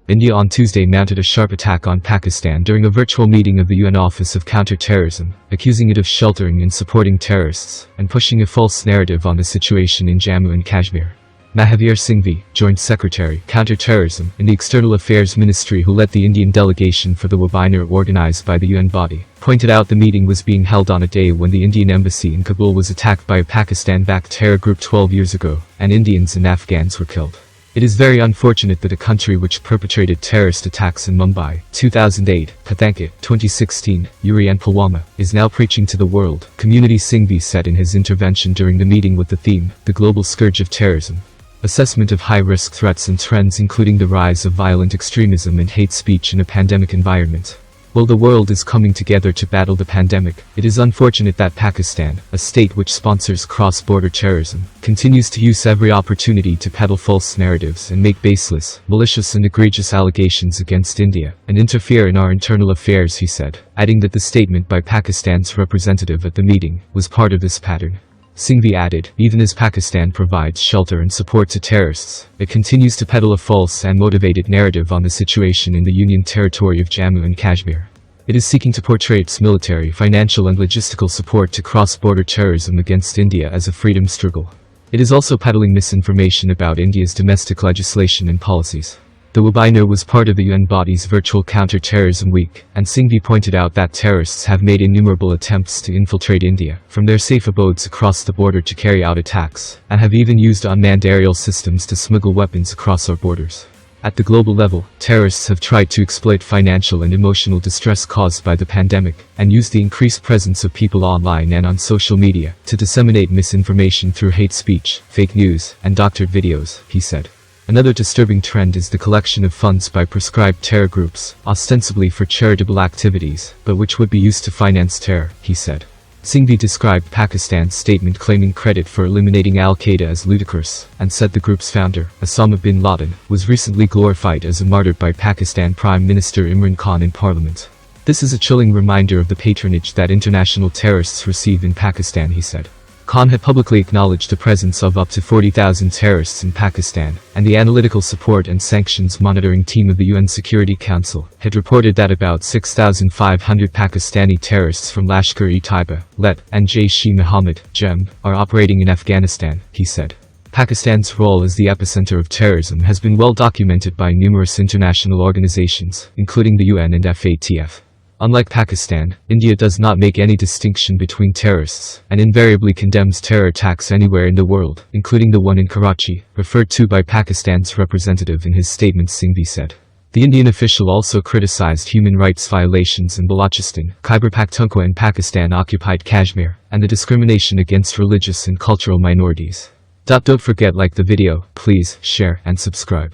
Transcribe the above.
India on Tuesday mounted a sharp attack on Pakistan during a virtual meeting of the UN Office of Counter-Terrorism, accusing it of sheltering and supporting terrorists, and pushing a false narrative on the situation in Jammu and Kashmir. Mahavir Singhvi, Joint Secretary, Counter-Terrorism, in the External Affairs Ministry who led the Indian delegation for the webinar organized by the UN body, pointed out the meeting was being held on a day when the Indian embassy in Kabul was attacked by a Pakistan-backed terror group 12 years ago, and Indians and Afghans were killed. It is very unfortunate that a country which perpetrated terrorist attacks in Mumbai, 2008, Pathanki, 2016, Uri and Pulwama, is now preaching to the world, Community Singhvi said in his intervention during the meeting with the theme, The Global Scourge of Terrorism. Assessment of high-risk threats and trends including the rise of violent extremism and hate speech in a pandemic environment. While the world is coming together to battle the pandemic, it is unfortunate that Pakistan, a state which sponsors cross-border terrorism, continues to use every opportunity to peddle false narratives and make baseless, malicious and egregious allegations against India, and interfere in our internal affairs, he said, adding that the statement by Pakistan's representative at the meeting was part of this pattern. Singhvi added, even as Pakistan provides shelter and support to terrorists, it continues to peddle a false and motivated narrative on the situation in the Union territory of Jammu and Kashmir. It is seeking to portray its military, financial and logistical support to cross-border terrorism against India as a freedom struggle. It is also peddling misinformation about India's domestic legislation and policies. The webinar was part of the UN body's virtual counter-terrorism week, and Singhvi pointed out that terrorists have made innumerable attempts to infiltrate India, from their safe abodes across the border to carry out attacks, and have even used unmanned aerial systems to smuggle weapons across our borders. At the global level, terrorists have tried to exploit financial and emotional distress caused by the pandemic, and use the increased presence of people online and on social media, to disseminate misinformation through hate speech, fake news, and doctored videos, he said. Another disturbing trend is the collection of funds by prescribed terror groups, ostensibly for charitable activities, but which would be used to finance terror, he said. Singhvi described Pakistan's statement claiming credit for eliminating al-Qaeda as ludicrous, and said the group's founder, Osama bin Laden, was recently glorified as a martyr by Pakistan Prime Minister Imran Khan in Parliament. This is a chilling reminder of the patronage that international terrorists receive in Pakistan, he said. Khan had publicly acknowledged the presence of up to 40,000 terrorists in Pakistan, and the Analytical Support and Sanctions Monitoring Team of the UN Security Council had reported that about 6,500 Pakistani terrorists from Lashkar-e-Taiba, LET, and Jaish-e-Mohammed, JEM, are operating in Afghanistan, he said. Pakistan's role as the epicenter of terrorism has been well documented by numerous international organizations, including the UN and FATF. Unlike Pakistan, India does not make any distinction between terrorists, and invariably condemns terror attacks anywhere in the world, including the one in Karachi, referred to by Pakistan's representative in his statement, Singhvi said. The Indian official also criticized human rights violations in Balochistan, Khyber Pakhtunkhwa and Pakistan-occupied Kashmir, and the discrimination against religious and cultural minorities. Don't forget, like the video, please, share, and subscribe.